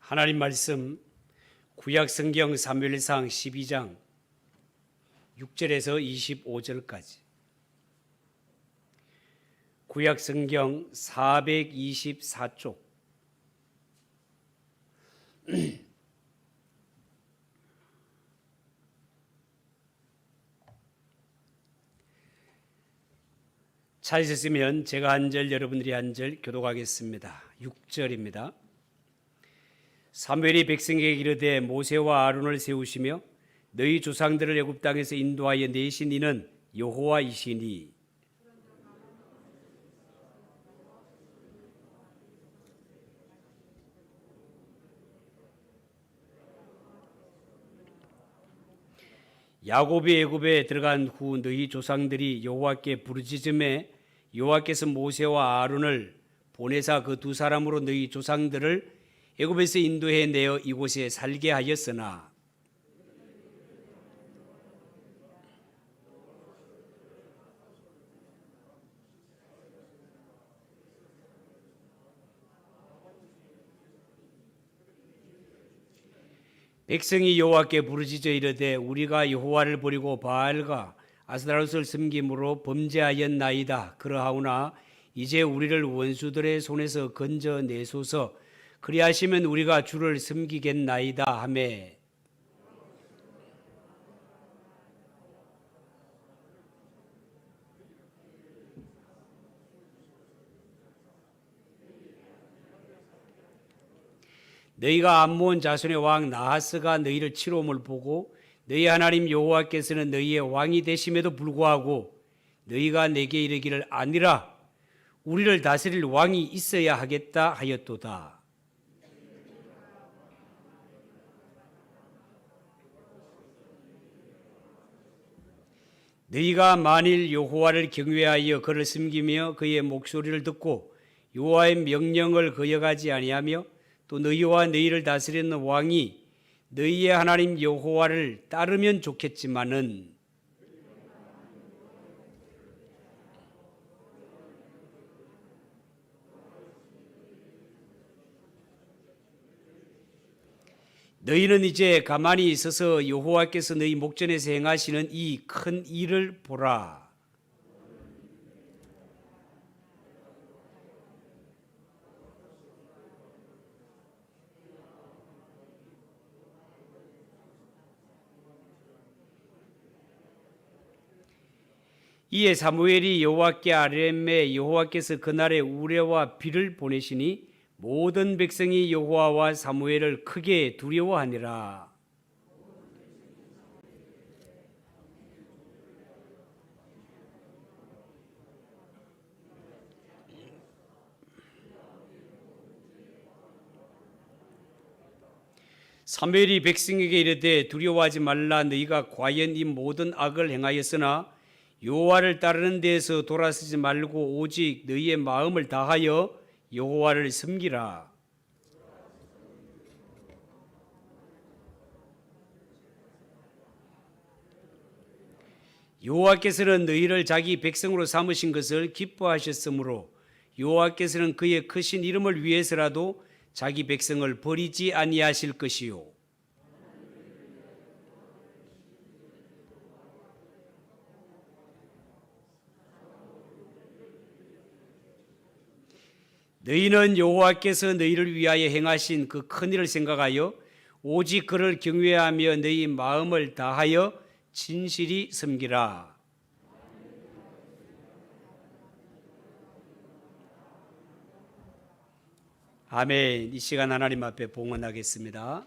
하나님 말씀 구약성경 사무엘상 12장 6절에서 25절까지 구약성경 424쪽 찾으셨으면 제가 한 절 여러분들이 한 절 교독하겠습니다. 6절입니다. 사무엘이 백성에게 이르되 모세와 아론을 세우시며 너희 조상들을 애굽 땅에서 인도하여 내신 이는 여호와이시니 야곱이 애굽에 들어간 후 너희 조상들이 여호와께 부르짖음에 여호와께서 모세와 아론을 보내사 그 두 사람으로 너희 조상들을 애굽에서 인도해 내어 이곳에 살게 하였으나 백성이 여호와께 부르짖어 이르되 우리가 여호와를 버리고 바알과 아스타롯을 섬김으로 범죄하였나이다. 그러하오나 이제 우리를 원수들의 손에서 건져내소서. 그리하시면 우리가 주를 섬기겠나이다 하매 너희가 암몬 자손의 왕 나하스가 너희를 치러옴을 보고 너희 하나님 여호와께서는 너희의 왕이 되심에도 불구하고 너희가 내게 이르기를 아니라 우리를 다스릴 왕이 있어야 하겠다 하였도다. 너희가 만일 여호와를 경외하여 그를 섬기며 그의 목소리를 듣고 여호와의 명령을 거역하지 아니하며 또 너희와 너희를 다스리는 왕이 너희의 하나님 여호와를 따르면 좋겠지만은 너희는 이제 가만히 있어서 여호와께서 너희 목전에서 행하시는 이 큰 일을 보라. 이에 사무엘이 여호와께 아뢰매 여호와께서 그날에 우레와 비를 보내시니 모든 백성이 여호와와 사무엘을 크게 두려워하니라. 사무엘이 백성에게 이르되 두려워하지 말라. 너희가 과연 이 모든 악을 행하였으나 여호와를 따르는 데에서 돌아서지 말고 오직 너희의 마음을 다하여 여호와를 섬기라. 여호와께서는 너희를 자기 백성으로 삼으신 것을 기뻐하셨으므로 여호와께서는 그의 크신 이름을 위해서라도 자기 백성을 버리지 아니하실 것이요 너희는 여호와께서 너희를 위하여 행하신 그 큰일을 생각하여 오직 그를 경외하며 너희 마음을 다하여 진실이 섬기라. 아멘. 이 시간 하나님 앞에 봉헌하겠습니다.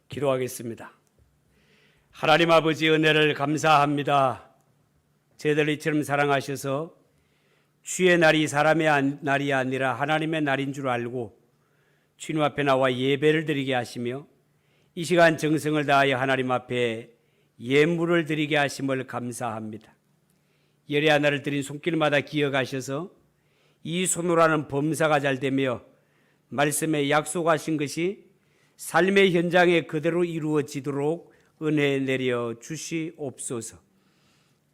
기도하겠습니다. 하나님 아버지 은혜를 감사합니다. 저희들 이처럼 사랑하셔서 주의 날이 사람의 날이 아니라 하나님의 날인 줄 알고 주님 앞에 나와 예배를 드리게 하시며 이 시간 정성을 다하여 하나님 앞에 예물을 드리게 하심을 감사합니다. 열의 하나를 드린 손길마다 기억하셔서 이 손으로는 범사가 잘 되며 말씀에 약속하신 것이 삶의 현장에 그대로 이루어지도록 은혜 내려 주시옵소서.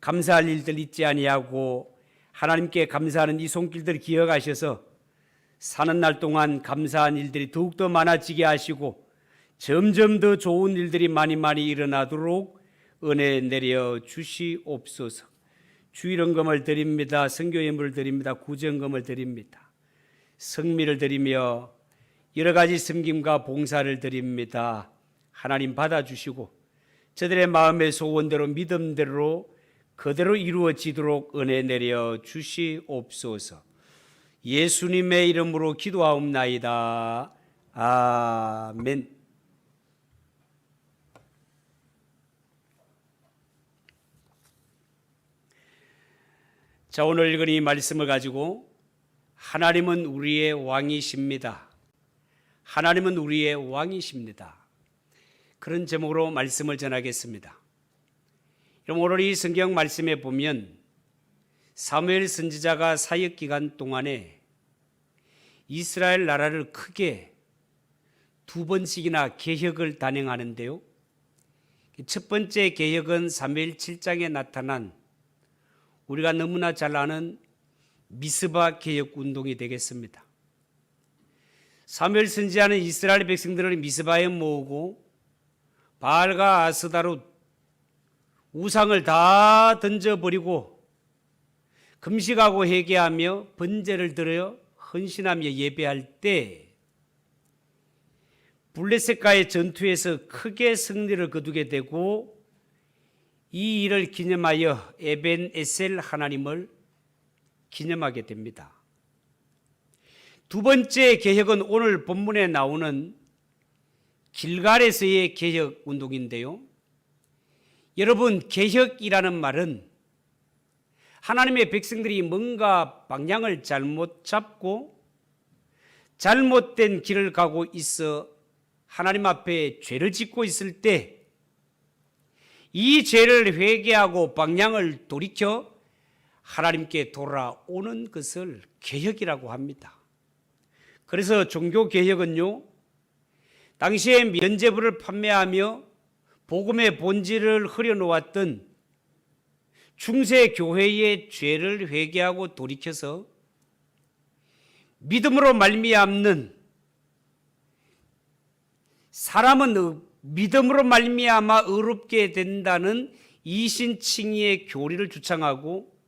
감사할 일들 잊지 아니하고 하나님께 감사하는 이 손길들을 기억하셔서 사는 날 동안 감사한 일들이 더욱더 많아지게 하시고 점점 더 좋은 일들이 많이 일어나도록 은혜 내려 주시옵소서. 주일헌금을 드립니다. 선교예물을 드립니다. 구제헌금을 드립니다. 성미를 드리며 여러 가지 섬김과 봉사를 드립니다. 하나님 받아주시고 저들의 마음의 소원대로 믿음대로 그대로 이루어지도록 은혜 내려 주시옵소서. 예수님의 이름으로 기도하옵나이다. 아멘. 자, 오늘 읽은 이 말씀을 가지고 하나님은 우리의 왕이십니다. 하나님은 우리의 왕이십니다. 그런 제목으로 말씀을 전하겠습니다. 여러분, 오늘 이 성경 말씀에 보면 사무엘 선지자가 사역 기간 동안에 이스라엘 나라를 크게 두 번씩이나 개혁을 단행하는데요. 첫 번째 개혁은 사무엘 7장에 나타난 우리가 너무나 잘 아는 미스바 개혁 운동이 되겠습니다. 사무엘 선지자는 이스라엘 백성들을 미스바에 모으고 바알과 아스다로 우상을 다 던져버리고 금식하고 회개하며 번제를 드려 헌신하며 예배할 때 블레셋과의 전투에서 크게 승리를 거두게 되고 이 일을 기념하여 에벤 에셀 하나님을 기념하게 됩니다. 두 번째 개혁은 오늘 본문에 나오는 길갈에서의 개혁 운동인데요. 여러분, 개혁이라는 말은 하나님의 백성들이 뭔가 방향을 잘못 잡고 잘못된 길을 가고 있어 하나님 앞에 죄를 짓고 있을 때 이 죄를 회개하고 방향을 돌이켜 하나님께 돌아오는 것을 개혁이라고 합니다. 그래서 종교개혁은요, 당시에 면죄부를 판매하며 복음의 본질을 흐려놓았던 중세교회의 죄를 회개하고 돌이켜서 믿음으로 말미암는 사람은 믿음으로 말미암아 의롭게 된다는 이신칭의의 교리를 주창하고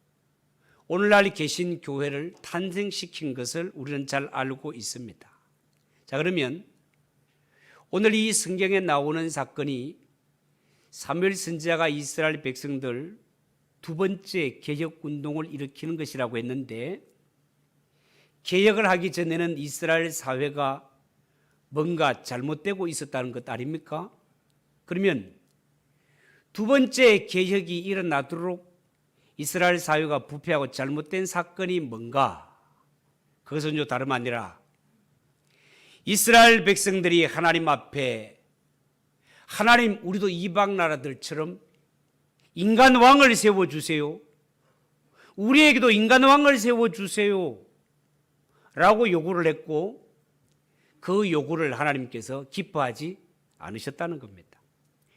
오늘날 계신 교회를 탄생시킨 것을 우리는 잘 알고 있습니다. 자, 그러면 오늘 이 성경에 나오는 사건이 사무엘 선지자가 이스라엘 백성들 두 번째 개혁 운동을 일으키는 것이라고 했는데, 개혁을 하기 전에는 이스라엘 사회가 뭔가 잘못되고 있었다는 것 아닙니까? 그러면 두 번째 개혁이 일어나도록 이스라엘 사회가 부패하고 잘못된 사건이 뭔가? 그것은 다름 아니라 이스라엘 백성들이 하나님 앞에 하나님, 우리도 이방 나라들처럼 인간 왕을 세워주세요, 우리에게도 인간 왕을 세워주세요 라고 요구를 했고, 그 요구를 하나님께서 기뻐하지 않으셨다는 겁니다.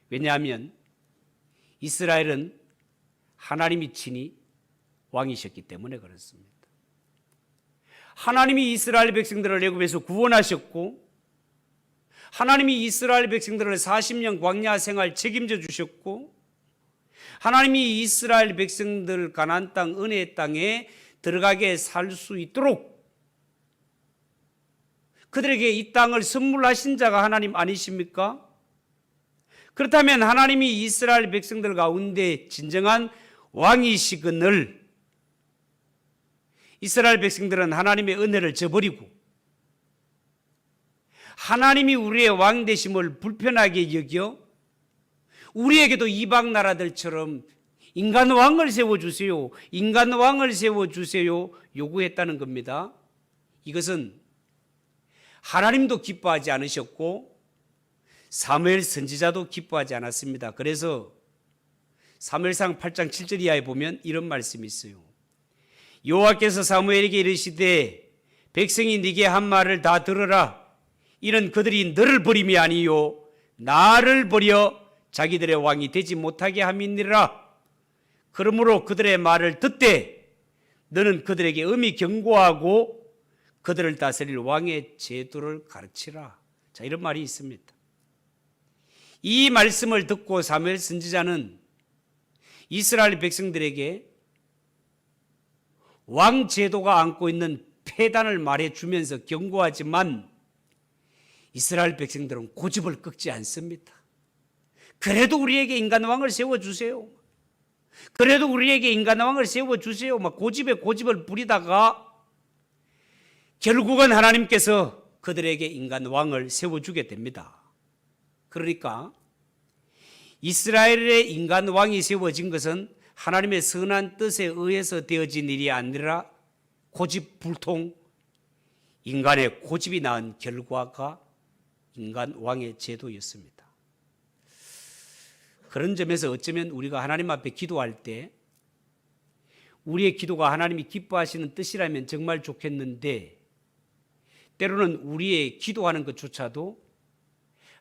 왜냐하면 이스라엘은 하나님이 친히 왕이셨기 때문에 그렇습니다. 하나님이 이스라엘 백성들을 애굽에서 구원하셨고, 하나님이 이스라엘 백성들을 40년 광야 생활 책임져 주셨고, 하나님이 이스라엘 백성들 가나안 땅, 은혜의 땅에 들어가게 살 수 있도록 그들에게 이 땅을 선물하신 자가 하나님 아니십니까? 그렇다면 하나님이 이스라엘 백성들 가운데 진정한 왕이시거늘 이스라엘 백성들은 하나님의 은혜를 저버리고 하나님이 우리의 왕 되심을 불편하게 여겨 우리에게도 이방 나라들처럼 인간 왕을 세워주세요, 인간 왕을 세워주세요 요구했다는 겁니다. 이것은 하나님도 기뻐하지 않으셨고 사무엘 선지자도 기뻐하지 않았습니다. 그래서 사무엘상 8장 7절 이하에 보면 이런 말씀이 있어요. 여호와께서 사무엘에게 이르시되 백성이 네게 한 말을 다 들으라. 이는 그들이 너를 버림이 아니요 나를 버려 자기들의 왕이 되지 못하게 함이니라. 그러므로 그들의 말을 듣되 너는 그들에게 엄히 경고하고 그들을 다스릴 왕의 제도를 가르치라. 자, 이런 말이 있습니다. 이 말씀을 듣고 사무엘 선지자는 이스라엘 백성들에게 왕 제도가 안고 있는 폐단을 말해주면서 경고하지만 이스라엘 백성들은 고집을 꺾지 않습니다. 그래도 우리에게 인간왕을 세워주세요. 그래도 우리에게 인간왕을 세워주세요. 막 고집에 고집을 부리다가 결국은 하나님께서 그들에게 인간왕을 세워주게 됩니다. 그러니까 이스라엘의 인간왕이 세워진 것은 하나님의 선한 뜻에 의해서 되어진 일이 아니라 고집불통, 인간의 고집이 낳은 결과가 인간왕의 제도였습니다. 그런 점에서 어쩌면 우리가 하나님 앞에 기도할 때 우리의 기도가 하나님이 기뻐하시는 뜻이라면 정말 좋겠는데 때로는 우리의 기도하는 것조차도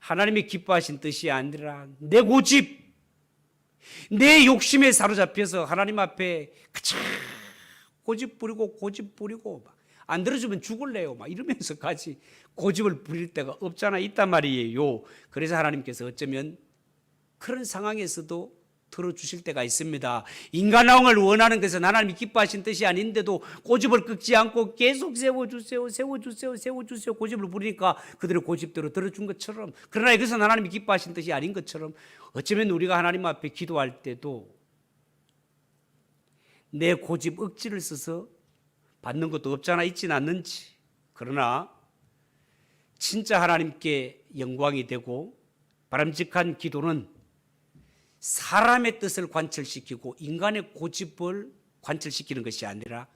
하나님이 기뻐하신 뜻이 아니라 내 고집, 내 욕심에 사로잡혀서 하나님 앞에 그저 고집 부리고 안 들어주면 죽을래요 막 이러면서까지 고집을 부릴 때가 없잖아 있단 말이에요. 그래서 하나님께서 어쩌면 그런 상황에서도 들어주실 때가 있습니다. 인간왕을 원하는 것은 하나님이 기뻐하신 뜻이 아닌데도 고집을 꺾지 않고 계속 세워주세요 고집을 부리니까 그들의 고집대로 들어준 것처럼, 그러나 이것은 하나님이 기뻐하신 뜻이 아닌 것처럼 어쩌면 우리가 하나님 앞에 기도할 때도 내 고집 억지를 써서 받는 것도 없잖아 있지는 않는지. 그러나 진짜 하나님께 영광이 되고 바람직한 기도는 사람의 뜻을 관철시키고 인간의 고집을 관철시키는 것이 아니라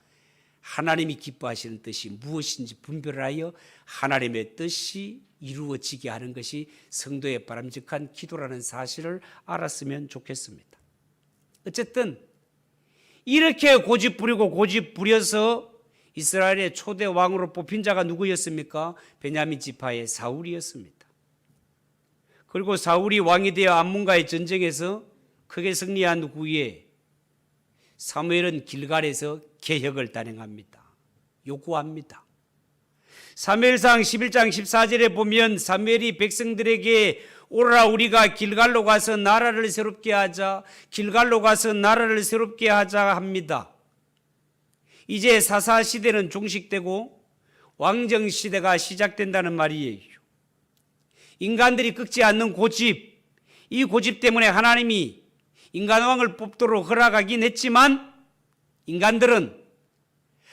하나님이 기뻐하시는 뜻이 무엇인지 분별하여 하나님의 뜻이 이루어지게 하는 것이 성도의 바람직한 기도라는 사실을 알았으면 좋겠습니다. 어쨌든 이렇게 고집 부려서 이스라엘의 초대 왕으로 뽑힌 자가 누구였습니까? 베냐민 지파의 사울이었습니다. 그리고 사울이 왕이 되어 암몬과의 전쟁에서 크게 승리한 후에 사무엘은 길갈에서 개혁을 단행합니다. 요구합니다. 사무엘상 11장 14절에 보면 사무엘이 백성들에게 오라 우리가 길갈로 가서 나라를 새롭게 하자, 길갈로 가서 나라를 새롭게 하자 합니다. 이제 사사 시대는 종식되고 왕정 시대가 시작된다는 말이에요. 인간들이 꺾지 않는 고집, 이 고집 때문에 하나님이 인간왕을 뽑도록 허락하긴 했지만 인간들은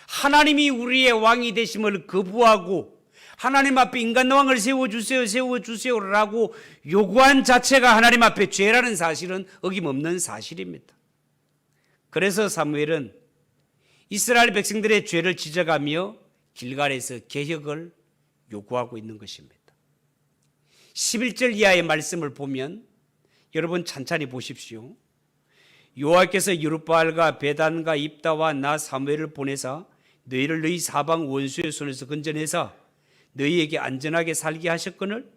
하나님이 우리의 왕이 되심을 거부하고 하나님 앞에 인간왕을 세워주세요라고 요구한 자체가 하나님 앞에 죄라는 사실은 어김없는 사실입니다. 그래서 사무엘은 이스라엘 백성들의 죄를 지적하며 길갈에서 개혁을 요구하고 있는 것입니다. 11절 이하의 말씀을 보면 여러분 찬찬히 보십시오. 여호와께서 여룹바알과 베단과 입다와 나 사무엘을 보내사 너희를 너희 사방 원수의 손에서 건져내사 너희에게 안전하게 살게 하셨거늘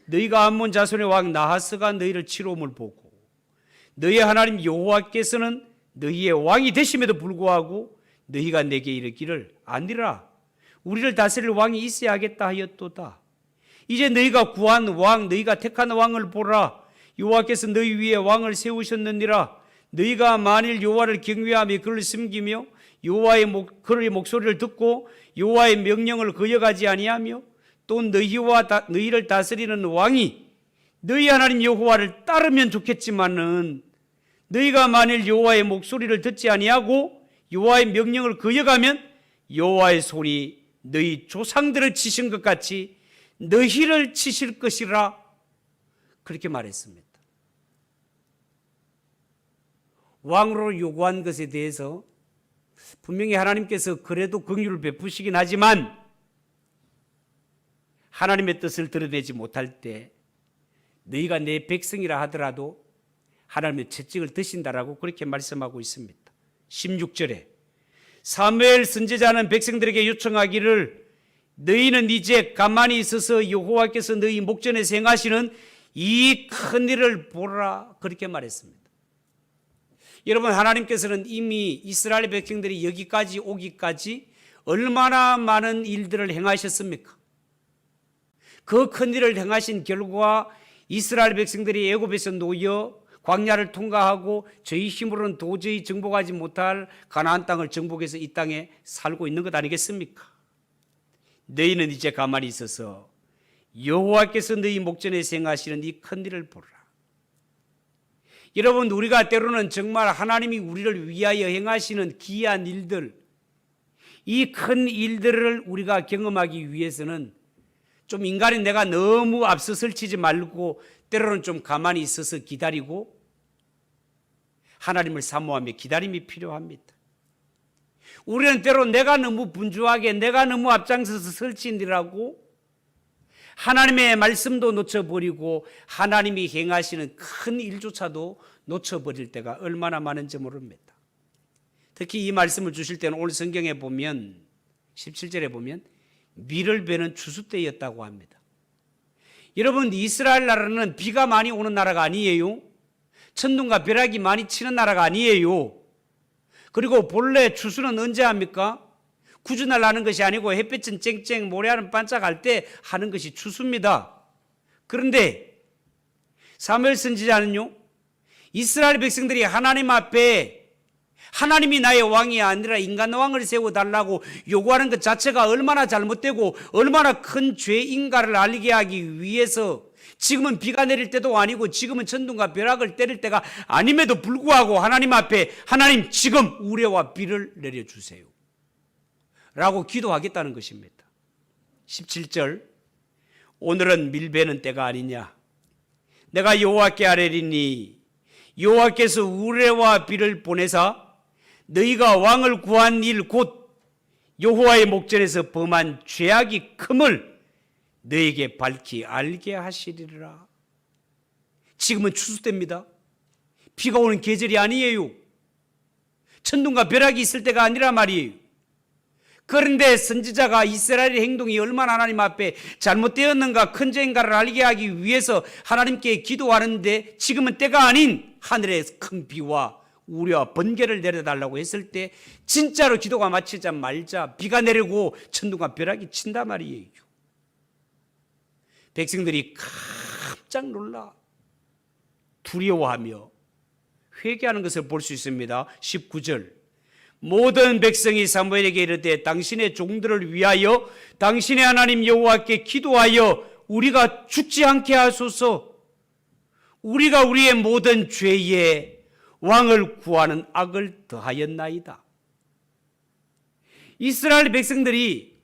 너희가 암몬 자손의 왕 나하스가 너희를 치러옴을 보고 너희 하나님 여호와께서는 너희의 왕이 되심에도 불구하고 너희가 내게 이르기를 아니라 우리를 다스릴 왕이 있어야 하겠다 하였도다. 이제 너희가 구한 왕, 너희가 택한 왕을 보라. 여호와께서 너희 위에 왕을 세우셨느니라. 너희가 만일 여호와를 경외하며 그를 섬기며 그의 목소리를 듣고 여호와의 명령을 거역하지 아니하며 또 너희를 다스리는 왕이 너희 하나님 여호와를 따르면 좋겠지만은 너희가 만일 여호와의 목소리를 듣지 아니하고 여호와의 명령을 거역하면 여호와의 손이 너희 조상들을 치신 것 같이 너희를 치실 것이라 그렇게 말했습니다. 왕으로 요구한 것에 대해서 분명히 하나님께서 그래도 긍휼을 베푸시긴 하지만 하나님의 뜻을 드러내지 못할 때 너희가 내 백성이라 하더라도 하나님의 채찍을 드신다라고 그렇게 말씀하고 있습니다. 16절에 사무엘 선지자는 백성들에게 요청하기를 너희는 이제 가만히 있어서 여호와께서 너희 목전에서 행하시는 이 큰 일을 보라 그렇게 말했습니다. 여러분, 하나님께서는 이미 이스라엘 백성들이 여기까지 오기까지 얼마나 많은 일들을 행하셨습니까? 그 큰 일을 행하신 결과 이스라엘 백성들이 애굽에서 놓여 광야를 통과하고 저희 힘으로는 도저히 정복하지 못할 가나안 땅을 정복해서 이 땅에 살고 있는 것 아니겠습니까? 너희는 이제 가만히 있어서 여호와께서 너희 목전에서 행하시는 이 큰 일을 보라. 여러분, 우리가 때로는 정말 하나님이 우리를 위하여 행하시는 기이한 일들, 이 큰 일들을 우리가 경험하기 위해서는 좀 인간인 내가 너무 앞서 설치지 말고 때로는 좀 가만히 있어서 기다리고 하나님을 사모하며 기다림이 필요합니다. 우리는 때로 내가 너무 분주하게 내가 너무 앞장서서 설치느라고 하나님의 말씀도 놓쳐버리고 하나님이 행하시는 큰 일조차도 놓쳐버릴 때가 얼마나 많은지 모릅니다. 특히 이 말씀을 주실 때는 오늘 성경에 보면 17절에 보면 밀을 베는 추수 때였다고 합니다. 여러분, 이스라엘 나라는 비가 많이 오는 나라가 아니에요. 천둥과 벼락이 많이 치는 나라가 아니에요. 그리고 본래 추수는 언제 합니까? 구주날 나는 것이 아니고 햇볕은 쨍쨍 모래알은 반짝할 때 하는 것이 추수입니다. 그런데 사무엘 선지자는요, 이스라엘 백성들이 하나님 앞에 하나님이 나의 왕이 아니라 인간 왕을 세워달라고 요구하는 것 자체가 얼마나 잘못되고 얼마나 큰 죄인가를 알게 하기 위해서 지금은 비가 내릴 때도 아니고 지금은 천둥과 벼락을 때릴 때가 아님에도 불구하고 하나님 앞에 하나님 지금 우레와 비를 내려주세요 라고 기도하겠다는 것입니다. 17절 오늘은 밀베는 때가 아니냐 내가 여호와께 아뢰리니 여호와께서 우레와 비를 보내사 너희가 왕을 구한 일 곧 여호와의 목전에서 범한 죄악이 큼을 너에게 밝히 알게 하시리라. 지금은 추수 때입니다. 비가 오는 계절이 아니에요. 천둥과 벼락이 있을 때가 아니라 말이에요. 그런데 선지자가 이스라엘의 행동이 얼마나 하나님 앞에 잘못되었는가 큰 죄인가를 알게 하기 위해서 하나님께 기도하는데 지금은 때가 아닌 하늘의 큰 비와 우리와 번개를 내려달라고 했을 때 진짜로 기도가 마치자마자 비가 내리고 천둥과 벼락이 친단 말이에요. 백성들이 깜짝 놀라 두려워하며 회개하는 것을 볼 수 있습니다. 19절 모든 백성이 사무엘에게 이르되 당신의 종들을 위하여 당신의 하나님 여호와께 기도하여 우리가 죽지 않게 하소서. 우리가 우리의 모든 죄에 왕을 구하는 악을 더하였나이다. 이스라엘 백성들이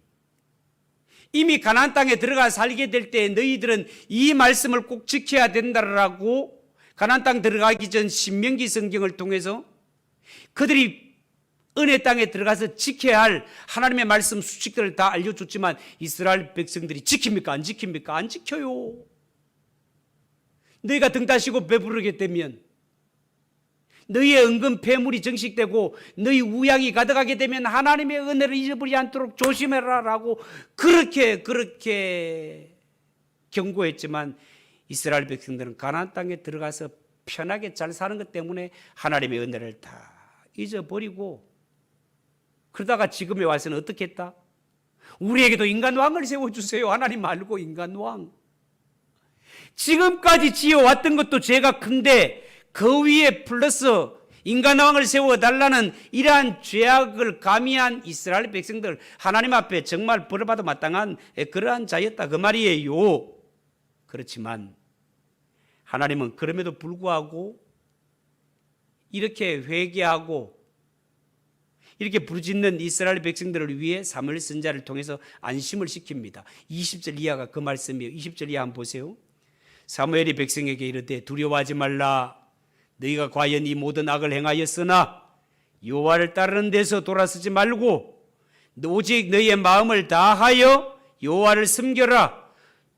이미 가나안 땅에 들어가 살게 될 때 너희들은 이 말씀을 꼭 지켜야 된다라고 가나안 땅 들어가기 전 신명기 성경을 통해서 그들이 은혜 땅에 들어가서 지켜야 할 하나님의 말씀 수칙들을 다 알려줬지만 이스라엘 백성들이 지킵니까? 안 지킵니까? 안 지켜요. 너희가 등 따시고 배부르게 되면 너희의 은근 폐물이 정식되고 너희 우양이 가득하게 되면 하나님의 은혜를 잊어버리지 않도록 조심해라 라고 그렇게 경고했지만 이스라엘 백성들은 가나안 땅에 들어가서 편하게 잘 사는 것 때문에 하나님의 은혜를 다 잊어버리고 그러다가 지금에 와서는 어떻게 했다? 우리에게도 인간왕을 세워주세요. 하나님 말고 인간왕. 지금까지 지어왔던 것도 죄가 큰데 그 위에 플러스 인간왕을 세워달라는 이러한 죄악을 가미한 이스라엘 백성들 하나님 앞에 정말 벌받아 마땅한 그러한 자였다 그 말이에요. 그렇지만 하나님은 그럼에도 불구하고 이렇게 회개하고 이렇게 부르짖는 이스라엘 백성들을 위해 사무엘 선지자를 통해서 안심을 시킵니다. 20절 이하가 그 말씀이에요. 20절 이하 한번 보세요. 사무엘이 백성에게 이르되 두려워하지 말라. 너희가 과연 이 모든 악을 행하였으나 여호와를 따르는 데서 돌아서지 말고 오직 너희의 마음을 다하여 여호와를 섬겨라.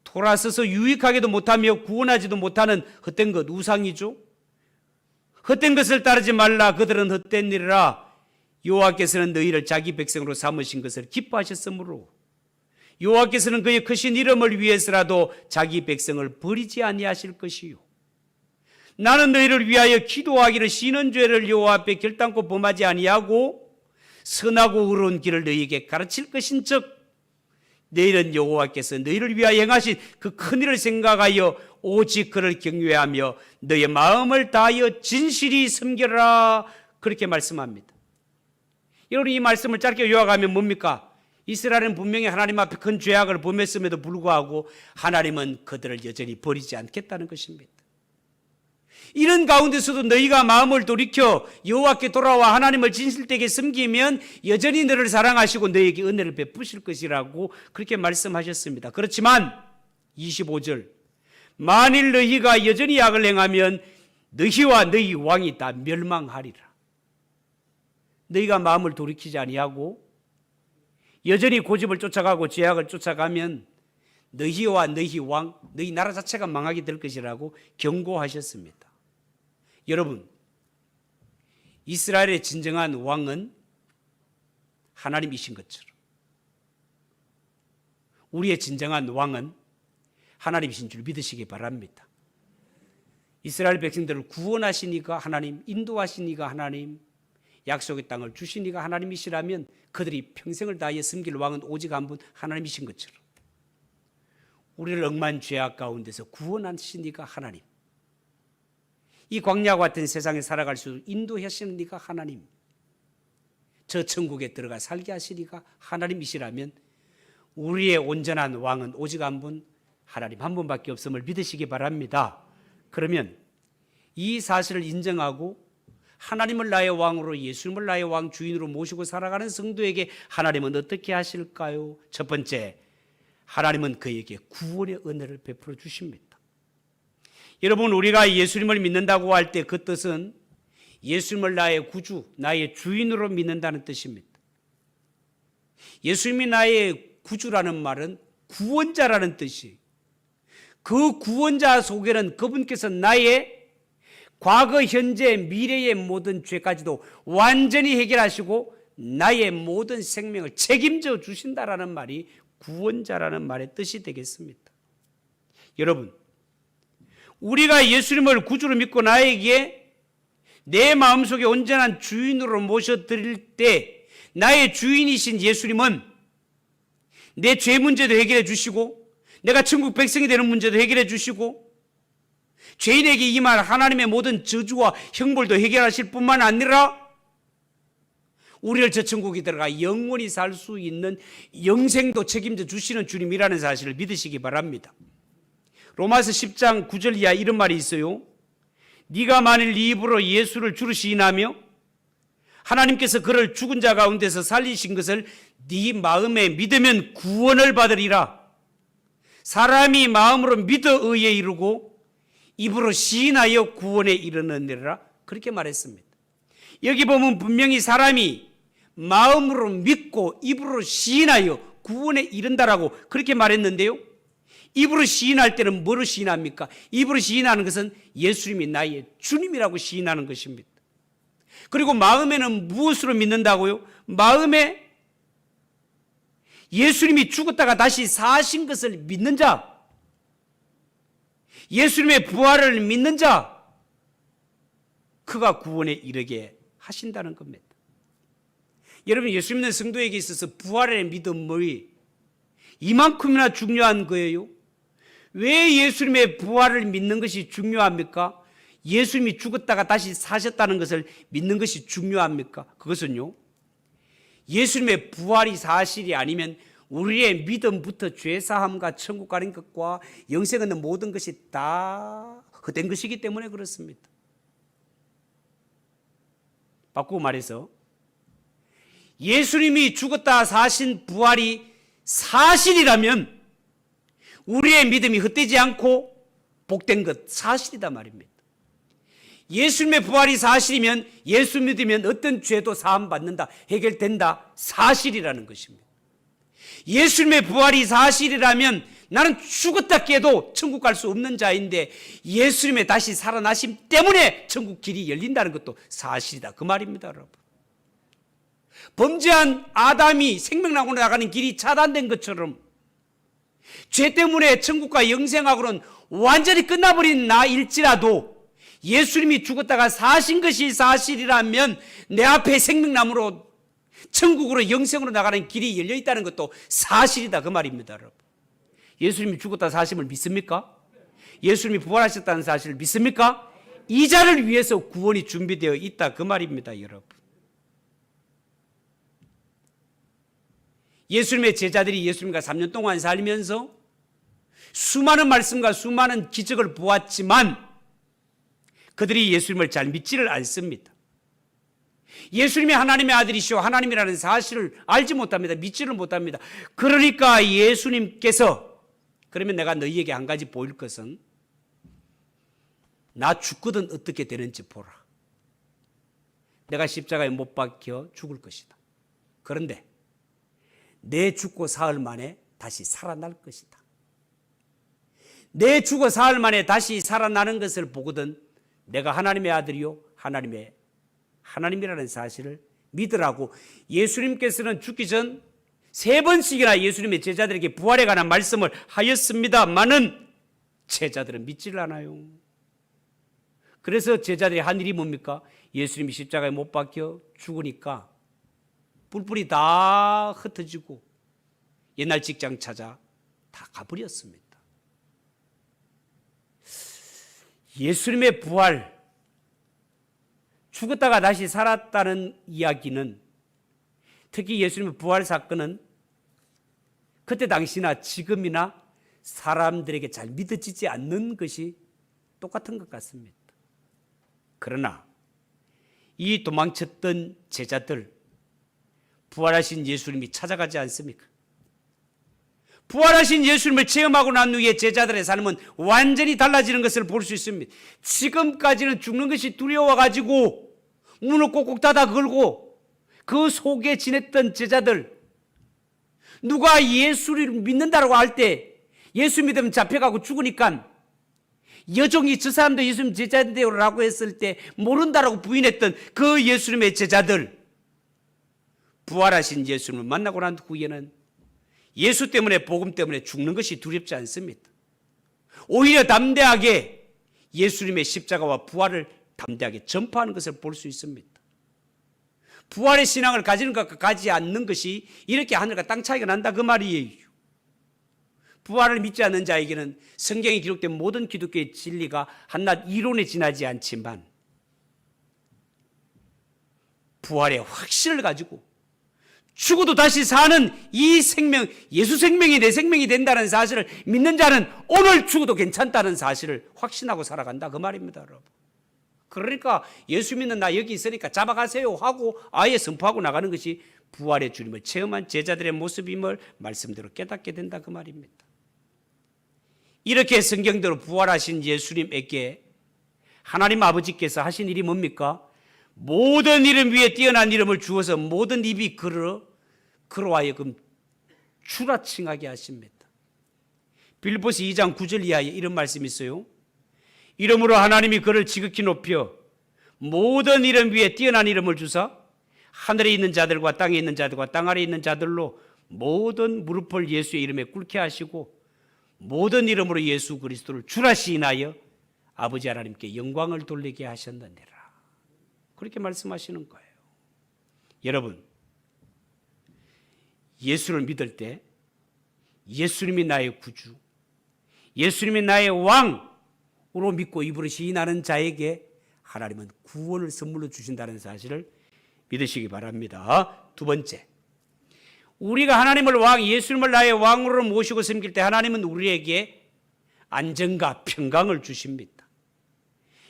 돌아서서 유익하게도 못하며 구원하지도 못하는 헛된 것 우상이죠. 헛된 것을 따르지 말라. 그들은 헛된 일이라. 여호와께서는 너희를 자기 백성으로 삼으신 것을 기뻐하셨으므로 여호와께서는 그의 크신 이름을 위해서라도 자기 백성을 버리지 아니하실 것이요. 나는 너희를 위하여 기도하기를 쉬는 죄를 여호와 앞에 결단코 범하지 아니하고 선하고 의로운 길을 너희에게 가르칠 것인즉 내일은 여호와께서 너희를 위하여 행하신 그 큰 일을 생각하여 오직 그를 경외하며 너희의 마음을 다하여 진실이 섬겨라. 그렇게 말씀합니다. 여러분, 이 말씀을 짧게 요약하면 뭡니까? 이스라엘은 분명히 하나님 앞에 큰 죄악을 범했음에도 불구하고 하나님은 그들을 여전히 버리지 않겠다는 것입니다. 이런 가운데서도 너희가 마음을 돌이켜 여호와께 돌아와 하나님을 진실되게 섬기면 여전히 너를 사랑하시고 너희에게 은혜를 베푸실 것이라고 그렇게 말씀하셨습니다. 그렇지만 25절, 만일 너희가 여전히 악을 행하면 너희와 너희 왕이 다 멸망하리라. 너희가 마음을 돌이키지 아니하고 여전히 고집을 쫓아가고 죄악을 쫓아가면 너희와 너희 왕, 너희 나라 자체가 망하게 될 것이라고 경고하셨습니다. 여러분, 이스라엘의 진정한 왕은 하나님이신 것처럼 우리의 진정한 왕은 하나님이신 줄 믿으시기 바랍니다. 이스라엘 백성들을 구원하시니까 하나님, 인도하시니까 하나님, 약속의 땅을 주시니까 하나님이시라면 그들이 평생을 다하여 섬길 왕은 오직 한 분 하나님이신 것처럼 우리를 억만 죄악 가운데서 구원하시니까 하나님, 이 광야와 같은 세상에 살아갈 수 인도하시니까 하나님, 저 천국에 들어가 살게 하시니까 하나님이시라면 우리의 온전한 왕은 오직 한 분, 하나님 한 분밖에 없음을 믿으시기 바랍니다. 그러면 이 사실을 인정하고 하나님을 나의 왕으로, 예수님을 나의 왕 주인으로 모시고 살아가는 성도에게 하나님은 어떻게 하실까요? 첫 번째, 하나님은 그에게 구원의 은혜를 베풀어 주십니다. 여러분, 우리가 예수님을 믿는다고 할 때 그 뜻은 예수님을 나의 구주, 나의 주인으로 믿는다는 뜻입니다. 예수님이 나의 구주라는 말은 구원자라는 뜻이에요. 그 구원자 속에는 그분께서 나의 과거, 현재, 미래의 모든 죄까지도 완전히 해결하시고 나의 모든 생명을 책임져 주신다라는 말이 구원자라는 말의 뜻이 되겠습니다. 여러분, 우리가 예수님을 구주로 믿고 나에게 내 마음속에 온전한 주인으로 모셔드릴 때 나의 주인이신 예수님은 내 죄 문제도 해결해 주시고 내가 천국 백성이 되는 문제도 해결해 주시고 죄인에게 임할 하나님의 모든 저주와 형벌도 해결하실 뿐만 아니라 우리를 저 천국에 들어가 영원히 살 수 있는 영생도 책임져 주시는 주님이라는 사실을 믿으시기 바랍니다. 로마서 10장 9절 이하 이런 말이 있어요. 네가 만일 네 입으로 예수를 주로 시인하며 하나님께서 그를 죽은 자 가운데서 살리신 것을 네 마음에 믿으면 구원을 받으리라. 사람이 마음으로 믿어 의에 이르고 입으로 시인하여 구원에 이르느니라. 그렇게 말했습니다. 여기 보면 분명히 사람이 마음으로 믿고 입으로 시인하여 구원에 이른다라고 그렇게 말했는데요, 입으로 시인할 때는 뭐로 시인합니까? 입으로 시인하는 것은 예수님이 나의 주님이라고 시인하는 것입니다. 그리고 마음에는 무엇으로 믿는다고요? 마음에 예수님이 죽었다가 다시 사신 것을 믿는 자, 예수님의 부활을 믿는 자, 그가 구원에 이르게 하신다는 겁니다. 여러분, 예수 믿는 성도에게 있어서 부활의 믿음이 이만큼이나 중요한 거예요. 왜 예수님의 부활을 믿는 것이 중요합니까? 예수님이 죽었다가 다시 사셨다는 것을 믿는 것이 중요합니까? 그것은요, 예수님의 부활이 사실이 아니면 우리의 믿음부터 죄사함과 천국 가는 것과 영생 얻는 모든 것이 다 헛된 것이기 때문에 그렇습니다. 바꾸고 말해서 예수님이 죽었다 사신 부활이 사실이라면 우리의 믿음이 헛되지 않고 복된 것 사실이다 말입니다. 예수님의 부활이 사실이면 예수 믿으면 어떤 죄도 사함받는다, 해결된다, 사실이라는 것입니다. 예수님의 부활이 사실이라면 나는 죽었다 깨도 천국 갈 수 없는 자인데 예수님의 다시 살아나심 때문에 천국 길이 열린다는 것도 사실이다. 그 말입니다, 여러분. 범죄한 아담이 생명나고 나가는 길이 차단된 것처럼 죄 때문에 천국과 영생하고는 완전히 끝나버린 나일지라도 예수님이 죽었다가 사신 것이 사실이라면 내 앞에 생명나무로 천국으로 영생으로 나가는 길이 열려 있다는 것도 사실이다. 그 말입니다, 여러분. 예수님이 죽었다 사심을 믿습니까? 예수님이 부활하셨다는 사실을 믿습니까? 이 자를 위해서 구원이 준비되어 있다. 그 말입니다, 여러분. 예수님의 제자들이 예수님과 3년 동안 살면서 수많은 말씀과 수많은 기적을 보았지만 그들이 예수님을 잘 믿지를 않습니다. 예수님이 하나님의 아들이시오 하나님이라는 사실을 알지 못합니다. 믿지를 못합니다. 그러니까 예수님께서 그러면 내가 너희에게 한 가지 보일 것은 나 죽거든 어떻게 되는지 보라. 내가 십자가에 못 박혀 죽을 것이다. 그런데 내 죽고 사흘 만에 다시 살아날 것이다. 내 죽어 사흘 만에 다시 살아나는 것을 보거든 내가 하나님의 아들이요 하나님이라는 사실을 믿으라고 예수님께서는 죽기 전 3번씩이나 예수님의 제자들에게 부활에 관한 말씀을 하였습니다마는 제자들은 믿지를 않아요. 그래서 제자들이 한 일이 뭡니까? 예수님이 십자가에 못 박혀 죽으니까 뿔뿔이 다 흩어지고 옛날 직장 찾아 다 가버렸습니다. 예수님의 부활, 죽었다가 다시 살았다는 이야기는 특히 예수님의 부활 사건은 그때 당시나 지금이나 사람들에게 잘 믿어지지 않는 것이 똑같은 것 같습니다. 그러나 이 도망쳤던 제자들, 부활하신 예수님이 찾아가지 않습니까? 부활하신 예수님을 체험하고 난 후에 제자들의 삶은 완전히 달라지는 것을 볼 수 있습니다. 지금까지는 죽는 것이 두려워가지고 문을 꼭꼭 닫아 걸고 그 속에 지냈던 제자들, 누가 예수를 믿는다고 할 때 예수 믿으면 잡혀가고 죽으니까 여종이 저 사람도 예수님 제자인데요라고 했을 때 모른다라고 부인했던 그 예수님의 제자들, 부활하신 예수님을 만나고 난 후에는 예수 때문에 복음 때문에 죽는 것이 두렵지 않습니다. 오히려 담대하게 예수님의 십자가와 부활을 담대하게 전파하는 것을 볼 수 있습니다. 부활의 신앙을 가지는 것과 가지 않는 것이 이렇게 하늘과 땅 차이가 난다 그 말이에요. 부활을 믿지 않는 자에게는 성경에 기록된 모든 기독교의 진리가 한낱 이론에 지나지 않지만 부활의 확신을 가지고 죽어도 다시 사는 이 생명, 예수 생명이 내 생명이 된다는 사실을 믿는 자는 오늘 죽어도 괜찮다는 사실을 확신하고 살아간다 그 말입니다, 여러분. 그러니까 예수 믿는 나 여기 있으니까 잡아가세요 하고 아예 선포하고 나가는 것이 부활의 주님을 체험한 제자들의 모습임을 말씀대로 깨닫게 된다 그 말입니다. 이렇게 성경대로 부활하신 예수님에게 하나님 아버지께서 하신 일이 뭡니까? 모든 이름 위에 뛰어난 이름을 주어서 모든 입이 그로 하여금 추라칭하게 하십니다. 빌립보서 2장 9절 이하에 이런 말씀이 있어요. 이름으로 하나님이 그를 지극히 높여 모든 이름 위에 뛰어난 이름을 주사 하늘에 있는 자들과 땅에 있는 자들과 땅 아래에 있는 자들로 모든 무릎을 예수의 이름에 꿇게 하시고 모든 이름으로 예수 그리스도를 주라 시인하여 아버지 하나님께 영광을 돌리게 하셨느니라. 그렇게 말씀하시는 거예요. 여러분, 예수를 믿을 때 예수님이 나의 구주, 예수님이 나의 왕으로 믿고 입으로 시인하는 자에게 하나님은 구원을 선물로 주신다는 사실을 믿으시기 바랍니다. 두 번째, 우리가 하나님을 예수님을 나의 왕으로 모시고 섬길 때 하나님은 우리에게 안정과 평강을 주십니다.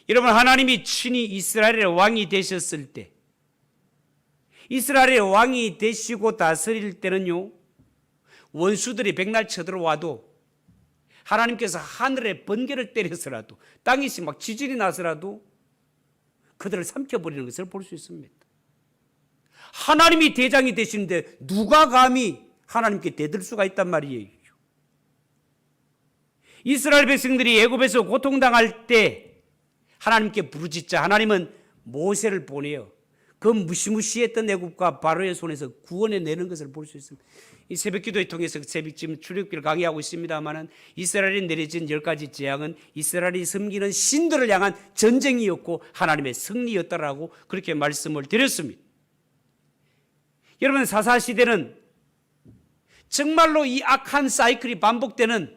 여러분, 하나님이 친히 이스라엘의 왕이 되셨을 때, 이스라엘의 왕이 되시고 다스릴 때는요, 원수들이 백날 쳐들어와도 하나님께서 하늘에 번개를 때려서라도 땅이 막 지진이 나서라도 그들을 삼켜버리는 것을 볼 수 있습니다. 하나님이 대장이 되시는데 누가 감히 하나님께 대들 수가 있단 말이에요. 이스라엘 백성들이 애굽에서 고통당할 때 하나님께 부르짖자 하나님은 모세를 보내요. 그 무시무시했던 애굽과 바로의 손에서 구원해내는 것을 볼 수 있습니다. 이 새벽기도에 통해서 지금 출애굽기를 강의하고 있습니다마는 이스라엘에 내려진 10가지 재앙은 이스라엘이 섬기는 신들을 향한 전쟁이었고 하나님의 승리였다라고 그렇게 말씀을 드렸습니다. 여러분, 사사시대는 정말로 이 악한 사이클이 반복되는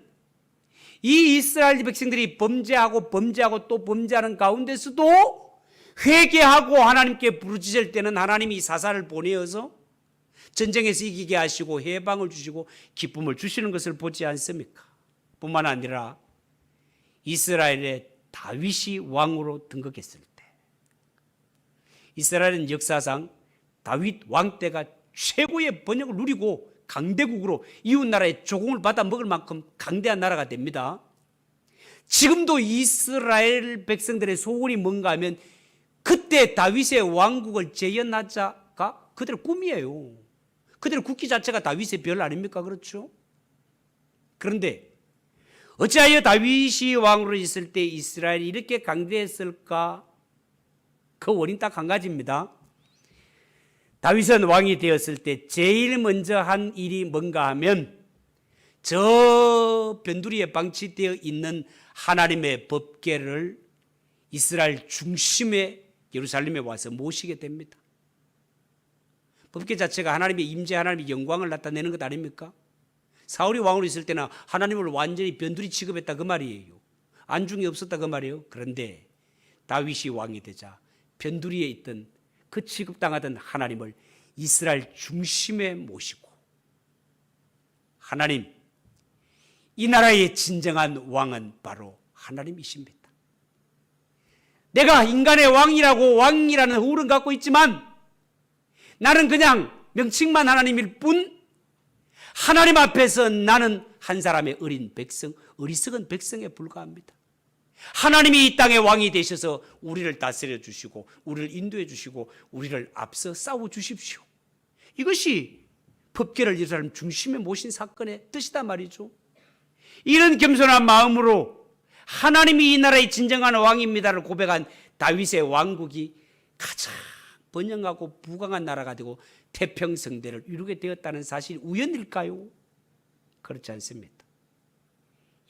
이 이스라엘 백성들이 범죄하고 또 범죄하는 가운데서도 회개하고 하나님께 부르짖을 때는 하나님이 사사를 보내어서 전쟁에서 이기게 하시고 해방을 주시고 기쁨을 주시는 것을 보지 않습니까? 뿐만 아니라 이스라엘의 다윗이 왕으로 등극했을 때 이스라엘은 역사상 다윗 왕 때가 최고의 번영을 누리고 강대국으로 이웃나라의 조공을 받아 먹을 만큼 강대한 나라가 됩니다. 지금도 이스라엘 백성들의 소원이 뭔가 하면 그때 다윗의 왕국을 재현하자가 그들의 꿈이에요. 그들의 국기 자체가 다윗의 별 아닙니까? 그렇죠? 그런데 어찌하여 다윗이 왕으로 있을 때 이스라엘이 이렇게 강대했을까? 그 원인 딱 한 가지입니다. 다윗은 왕이 되었을 때 제일 먼저 한 일이 뭔가 하면 저 변두리에 방치되어 있는 하나님의 법궤를 이스라엘 중심의 예루살렘에 와서 모시게 됩니다. 법궤 자체가 하나님의 임재, 하나님의 영광을 나타내는 것 아닙니까? 사울이 왕으로 있을 때는 하나님을 완전히 변두리 취급했다 그 말이에요. 안중이 없었다 그 말이에요. 그런데 다윗이 왕이 되자 변두리에 있던 그 취급당하던 하나님을 이스라엘 중심에 모시고 하나님, 이 나라의 진정한 왕은 바로 하나님이십니다. 내가 인간의 왕이라는 허울은 갖고 있지만 나는 그냥 명칭만 하나님일 뿐 하나님 앞에서 나는 한 사람의 어린 백성, 어리석은 백성에 불과합니다. 하나님이 이 땅의 왕이 되셔서 우리를 다스려 주시고 우리를 인도해 주시고 우리를 앞서 싸워 주십시오. 이것이 법궤를 예루살렘 중심에 모신 사건의 뜻이다 말이죠. 이런 겸손한 마음으로 하나님이 이 나라의 진정한 왕입니다를 고백한 다윗의 왕국이 가장 번영하고 부강한 나라가 되고 태평성대를 이루게 되었다는 사실이 우연일까요? 그렇지 않습니다.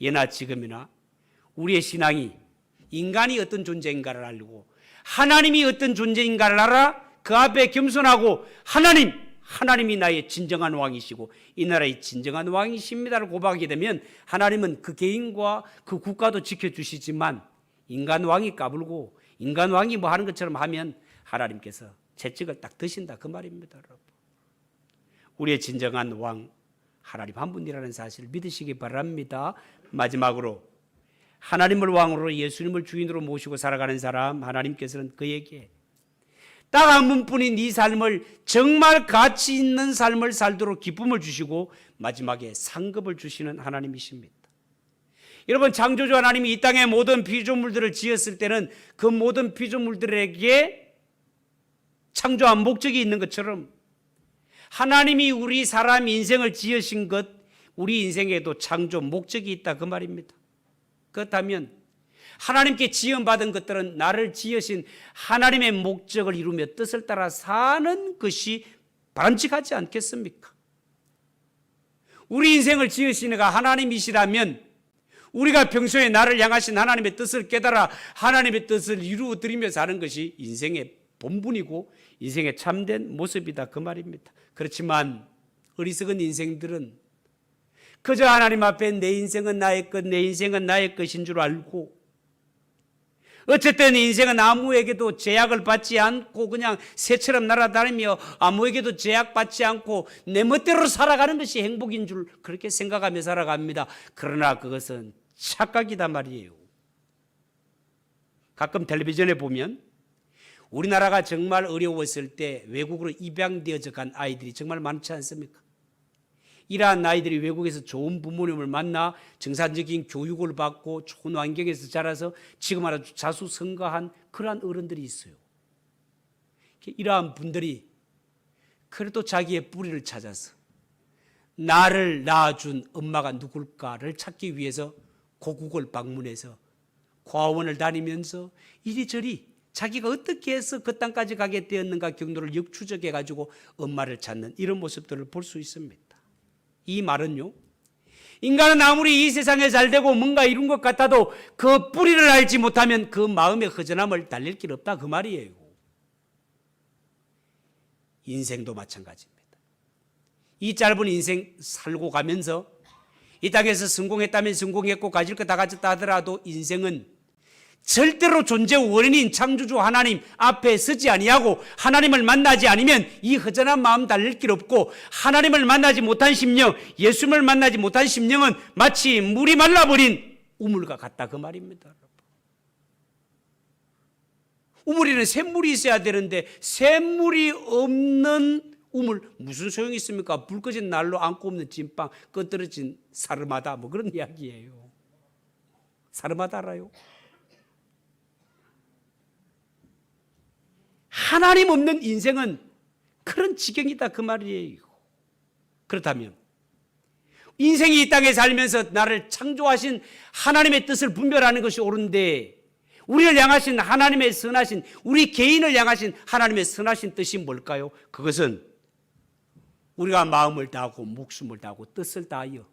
예나 지금이나 우리의 신앙이 인간이 어떤 존재인가를 알고 하나님이 어떤 존재인가를 알아 그 앞에 겸손하고 하나님이 나의 진정한 왕이시고 이 나라의 진정한 왕이십니다를 고백하게 되면 하나님은 그 개인과 그 국가도 지켜주시지만 인간 왕이 까불고 인간 왕이 뭐 하는 것처럼 하면 하나님께서 채찍을 딱 드신다 그 말입니다. 여러분, 우리의 진정한 왕 하나님 한 분이라는 사실을 믿으시기 바랍니다. 마지막으로 하나님을 왕으로 예수님을 주인으로 모시고 살아가는 사람, 하나님께서는 그에게 딱 한 분뿐인 이 삶을 정말 가치 있는 삶을 살도록 기쁨을 주시고 마지막에 상급을 주시는 하나님이십니다. 여러분, 창조주 하나님이 이 땅의 모든 피조물들을 지었을 때는 그 모든 피조물들에게 창조한 목적이 있는 것처럼 하나님이 우리 사람 인생을 지으신 것, 우리 인생에도 창조 목적이 있다 그 말입니다. 그렇다면 하나님께 지음받은 것들은 나를 지으신 하나님의 목적을 이루며 뜻을 따라 사는 것이 바람직하지 않겠습니까? 우리 인생을 지으신 이가 하나님이시라면 우리가 평소에 나를 향하신 하나님의 뜻을 깨달아 하나님의 뜻을 이루어드리며 사는 것이 인생의 본분이고 인생의 참된 모습이다 그 말입니다. 그렇지만 어리석은 인생들은 그저 하나님 앞에 내 인생은 나의 것, 내 인생은 나의 것인 줄 알고 어쨌든 인생은 아무에게도 제약을 받지 않고 그냥 새처럼 날아다니며 아무에게도 제약받지 않고 내 멋대로 살아가는 것이 행복인 줄 그렇게 생각하며 살아갑니다. 그러나 그것은 착각이다 말이에요. 가끔 텔레비전에 보면 우리나라가 정말 어려웠을 때 외국으로 입양되어져 간 아이들이 정말 많지 않습니까? 이러한 아이들이 외국에서 좋은 부모님을 만나 정상적인 교육을 받고 좋은 환경에서 자라서 지금 아주 자수성가한 그러한 어른들이 있어요. 이러한 분들이 그래도 자기의 뿌리를 찾아서 나를 낳아준 엄마가 누굴까를 찾기 위해서 고국을 방문해서 고아원을 다니면서 이리저리 자기가 어떻게 해서 그 땅까지 가게 되었는가 경로를 역추적해 가지고 엄마를 찾는 이런 모습들을 볼 수 있습니다. 이 말은요, 인간은 아무리 이 세상에 잘되고 뭔가 이룬 것 같아도 그 뿌리를 알지 못하면 그 마음의 허전함을 달랠 길 없다 그 말이에요. 인생도 마찬가지입니다. 이 짧은 인생 살고 가면서 이 땅에서 성공했다면 성공했고 가질 거 다 가졌다 하더라도 인생은 절대로 존재 원인인 창조주 하나님 앞에 서지 아니하고 하나님을 만나지 않으면 이 허전한 마음 달랠 길 없고, 하나님을 만나지 못한 심령, 예수님을 만나지 못한 심령은 마치 물이 말라버린 우물과 같다 그 말입니다. 우물에는 샘물이 있어야 되는데 샘물이 없는 우물 무슨 소용이 있습니까? 불 꺼진 난로 안고 없는 찐빵, 꺼떨어진 사르마다 뭐 그런 이야기예요. 사르마다 알아요? 하나님 없는 인생은 그런 지경이다 그 말이에요. 그렇다면 인생이 이 땅에 살면서 나를 창조하신 하나님의 뜻을 분별하는 것이 옳은데, 우리를 향하신 하나님의 선하신, 우리 개인을 향하신 하나님의 선하신 뜻이 뭘까요? 그것은 우리가 마음을 다하고 목숨을 다하고 뜻을 다하여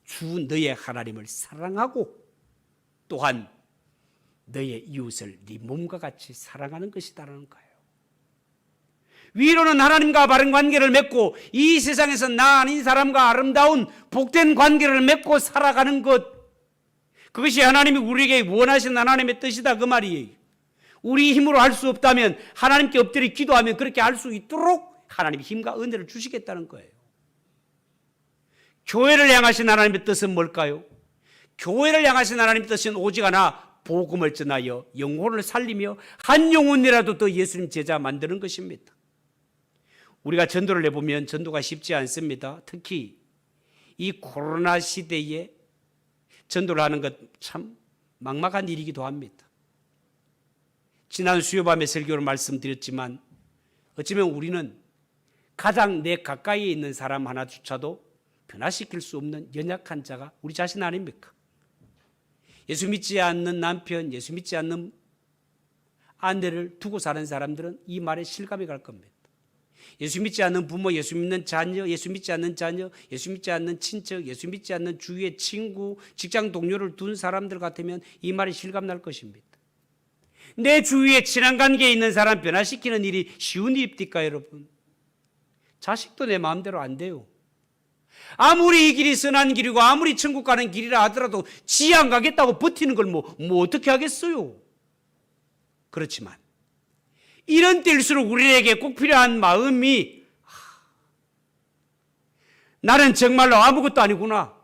주 너의 하나님을 사랑하고 또한 너의 이웃을 네 몸과 같이 사랑하는 것이다라는 거예요. 위로는 하나님과 바른 관계를 맺고 이 세상에서 나 아닌 사람과 아름다운 복된 관계를 맺고 살아가는 것, 그것이 하나님이 우리에게 원하시는 하나님의 뜻이다 그 말이에요. 우리 힘으로 할 수 없다면 하나님께 엎드려 기도하면 그렇게 할 수 있도록 하나님이 힘과 은혜를 주시겠다는 거예요. 교회를 향하신 하나님의 뜻은 뭘까요? 교회를 향하신 하나님의 뜻은 오직 하나, 복음을 전하여 영혼을 살리며 한 영혼이라도 더 예수님 제자 만드는 것입니다. 우리가 전도를 해보면 전도가 쉽지 않습니다. 특히 이 코로나 시대에 전도를 하는 것 참 막막한 일이기도 합니다. 지난 수요밤에 설교를 말씀드렸지만 어쩌면 우리는 가장 내 가까이에 있는 사람 하나조차도 변화시킬 수 없는 연약한 자가 우리 자신 아닙니까? 예수 믿지 않는 남편, 예수 믿지 않는 아내를 두고 사는 사람들은 이 말에 실감이 갈 겁니다. 예수 믿지 않는 부모, 예수 믿는 자녀, 예수 믿지 않는 자녀, 예수 믿지 않는 친척, 예수 믿지 않는 주위의 친구, 직장 동료를 둔 사람들 같으면 이 말이 실감 날 것입니다. 내 주위에 친한 관계에 있는 사람 변화시키는 일이 쉬운 일입니까 여러분? 자식도 내 마음대로 안 돼요. 아무리 이 길이 선한 길이고 아무리 천국 가는 길이라 하더라도 지 안 가겠다고 버티는 걸 뭐 어떻게 하겠어요? 그렇지만 이런 때일수록 우리에게 꼭 필요한 마음이, 나는 정말로 아무것도 아니구나.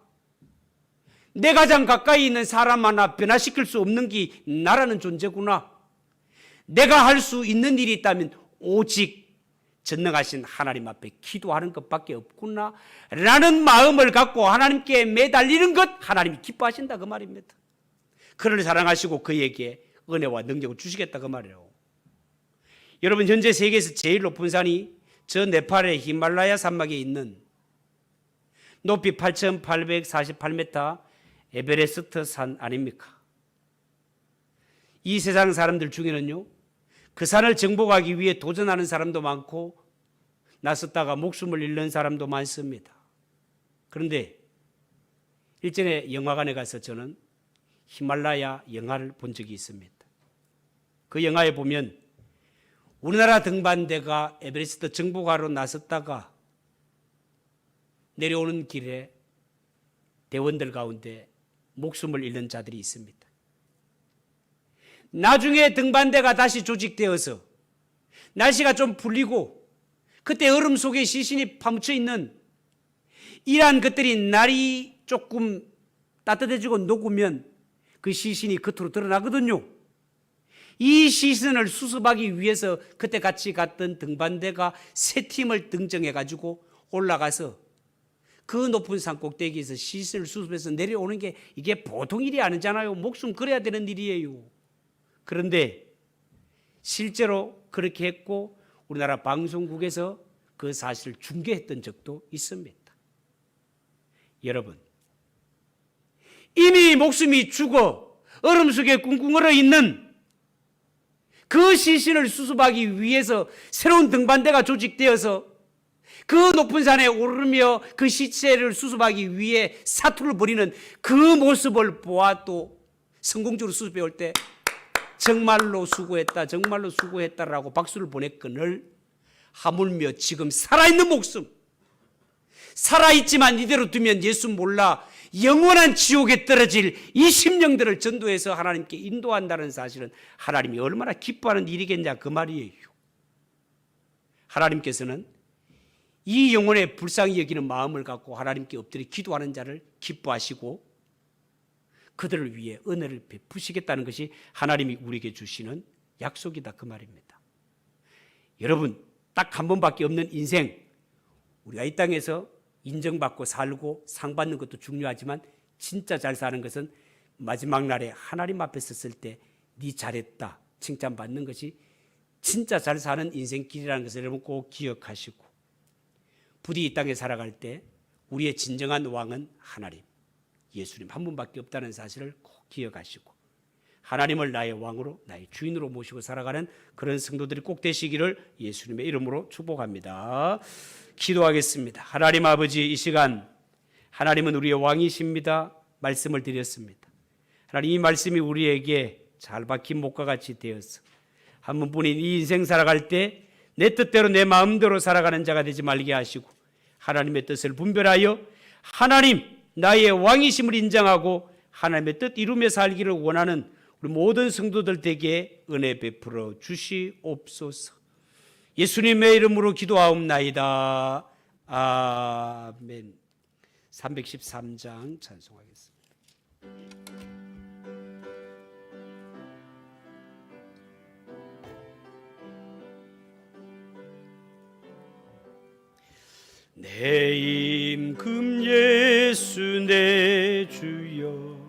내 가장 가까이 있는 사람 하나 변화시킬 수 없는 게 나라는 존재구나. 내가 할 수 있는 일이 있다면 오직 전능하신 하나님 앞에 기도하는 것밖에 없구나 라는 마음을 갖고 하나님께 매달리는 것, 하나님이 기뻐하신다 그 말입니다. 그를 사랑하시고 그에게 은혜와 능력을 주시겠다 그 말이에요. 여러분, 현재 세계에서 제일 높은 산이 저 네팔의 히말라야 산막에 있는 높이 8,848m 에베레스트 산 아닙니까? 이 세상 사람들 중에는요, 그 산을 정복하기 위해 도전하는 사람도 많고 나섰다가 목숨을 잃는 사람도 많습니다. 그런데 일전에 영화관에 가서 저는 히말라야 영화를 본 적이 있습니다. 그 영화에 보면 우리나라 등반대가 에베레스트 정복하러 나섰다가 내려오는 길에 대원들 가운데 목숨을 잃는 자들이 있습니다. 나중에 등반대가 다시 조직되어서 날씨가 좀 풀리고 그때 얼음 속에 시신이 파묻혀 있는 이러한 것들이 날이 조금 따뜻해지고 녹으면 그 시신이 겉으로 드러나거든요. 이 시신을 수습하기 위해서 그때 같이 갔던 등반대가 세 팀을 등정해 가지고 올라가서 그 높은 산 꼭대기에서 시신을 수습해서 내려오는 게 이게 보통 일이 아니잖아요. 목숨 걸어야 되는 일이에요. 그런데 실제로 그렇게 했고 우리나라 방송국에서 그 사실을 중계했던 적도 있습니다. 여러분, 이미 목숨이 죽어 얼음 속에 꿍꿍 얼어 있는 그 시신을 수습하기 위해서 새로운 등반대가 조직되어서 그 높은 산에 오르며 그 시체를 수습하기 위해 사투를 벌이는 그 모습을 보아도 성공적으로 수습해 올 때 정말로 수고했다, 정말로 수고했다라고 박수를 보냈거늘 하물며 지금 살아있는 목숨, 살아있지만 이대로 두면 예수 몰라 영원한 지옥에 떨어질 이 심령들을 전도해서 하나님께 인도한다는 사실은 하나님이 얼마나 기뻐하는 일이겠냐 그 말이에요. 하나님께서는 이 영혼의 불쌍히 여기는 마음을 갖고 하나님께 엎드려 기도하는 자를 기뻐하시고 그들을 위해 은혜를 베푸시겠다는 것이 하나님이 우리에게 주시는 약속이다 그 말입니다. 여러분, 딱 한 번밖에 없는 인생, 우리가 이 땅에서 인정받고 살고 상 받는 것도 중요하지만 진짜 잘 사는 것은 마지막 날에 하나님 앞에 섰을 때 네 잘했다 칭찬받는 것이 진짜 잘 사는 인생길이라는 것을 여러분 꼭 기억하시고, 부디 이 땅에 살아갈 때 우리의 진정한 왕은 하나님, 예수님 한 분밖에 없다는 사실을 꼭 기억하시고 하나님을 나의 왕으로 나의 주인으로 모시고 살아가는 그런 성도들이 꼭 되시기를 예수님의 이름으로 축복합니다. 기도하겠습니다. 하나님 아버지, 이 시간 하나님은 우리의 왕이십니다. 말씀을 드렸습니다. 하나님, 이 말씀이 우리에게 잘 박힌 목과 같이 되어서 한 분뿐인 이 인생 살아갈 때 내 뜻대로 내 마음대로 살아가는 자가 되지 말게 하시고 하나님의 뜻을 분별하여 하나님 나의 왕이심을 인정하고 하나님의 뜻 이루며 살기를 원하는 우리 모든 성도들 되게 은혜 베풀어 주시옵소서. 예수님의 이름으로 기도하옵나이다. 아멘. 313장 찬송하겠습니다. 내 임금 예수 내 주여,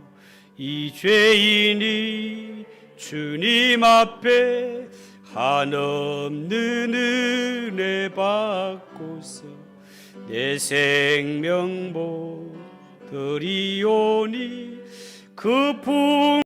이 죄인이 주님 앞에 한없는 은혜 받고서 내 생명 보드리오니 그 품